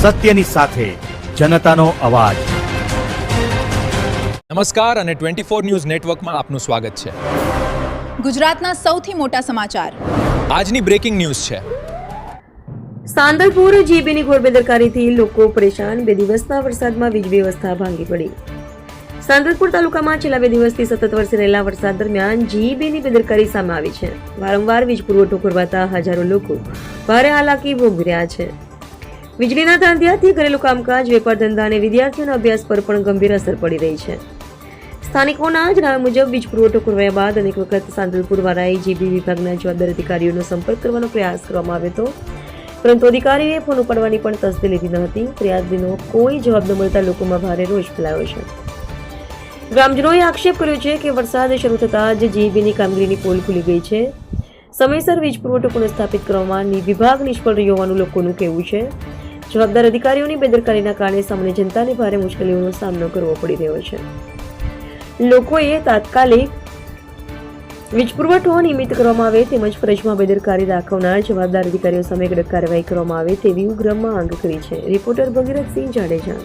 સત્યની સાથે જનતાનો અવાજ। નમસ્કાર અને 24 ન્યૂઝ નેટવર્કમાં આપનું સ્વાગત છે। ગુજરાતના સૌથી મોટા સમાચાર આજની બ્રેકિંગ ન્યૂઝ છે। સાંતલપુર જીબીની ઘોર બેદરકારીથી લોકો પરેશાન। 2 દિવસના વરસાદમાં વીજ વ્યવસ્થા ભાંગી પડી। સાંતલપુર તાલુકામાં છેલ્લા 2 દિવસથી સતત વરસી રહેલા વરસાદ દરમિયાન જીબીની બેદરકારી સામે આવી છે। વારંવાર વીજ પુરવઠો ખોરવાતા હજારો લોકો ભારે હાલાકી ભોગવી રહ્યા છે। વીજળીના તાંતિયાથી ઘરેલું કામકાજ, વેપાર ધંધા અને વિદ્યાર્થીઓના અભ્યાસ પર પણ ગંભીર અસર પડી રહી છે। સ્થાનિકોના જણાવ્યા મુજબ વીજ પુરવઠો ખોરવાયા બાદ અનેક વખત સાંતલપુર વાળાએ જીબી વિભાગના જવાબદાર અધિકારીઓનો સંપર્ક કરવાનો પ્રયાસ કરવામાં આવ્યો હતો, પરંતુ અધિકારીએ ફોન ઉપાડવાની પણ તસ્દી લીધી ન હતી। ફરિયાદીનો કોઈ જવાબ ન મળતા લોકોમાં ભારે રોષ ફેલાયો છે। ગ્રામજનોએ આક્ષેપ કર્યો છે કે વરસાદ શરૂ થતાં જ જીબીની કામગીરીની પોલ ખુલી ગઈ છે। સમયસર વીજ પુરવઠો પુનઃસ્થાપિત કરવામાં વિભાગ નિષ્ફળ રહ્યો હોવાનું લોકોનું કહેવું છે। જવાબદાર અધિકારીઓની બેદરકારીના કારણે સામાન્ય જનતાને ભારે મુશ્કેલીઓનો સામનો કરવો પડી રહ્યો છે। લોકોએ તાત્કાલિક વીજ પુરવઠો નિયમિત કરવામાં આવે તેમજ ફરજમાં બેદરકારી દાખવનાર જવાબદાર અધિકારીઓ સામે કડક કાર્યવાહી કરવામાં આવે તેવી ઉગ્ર માંગ કરી છે। રિપોર્ટર ભગીરથસિંહ જાડેજા।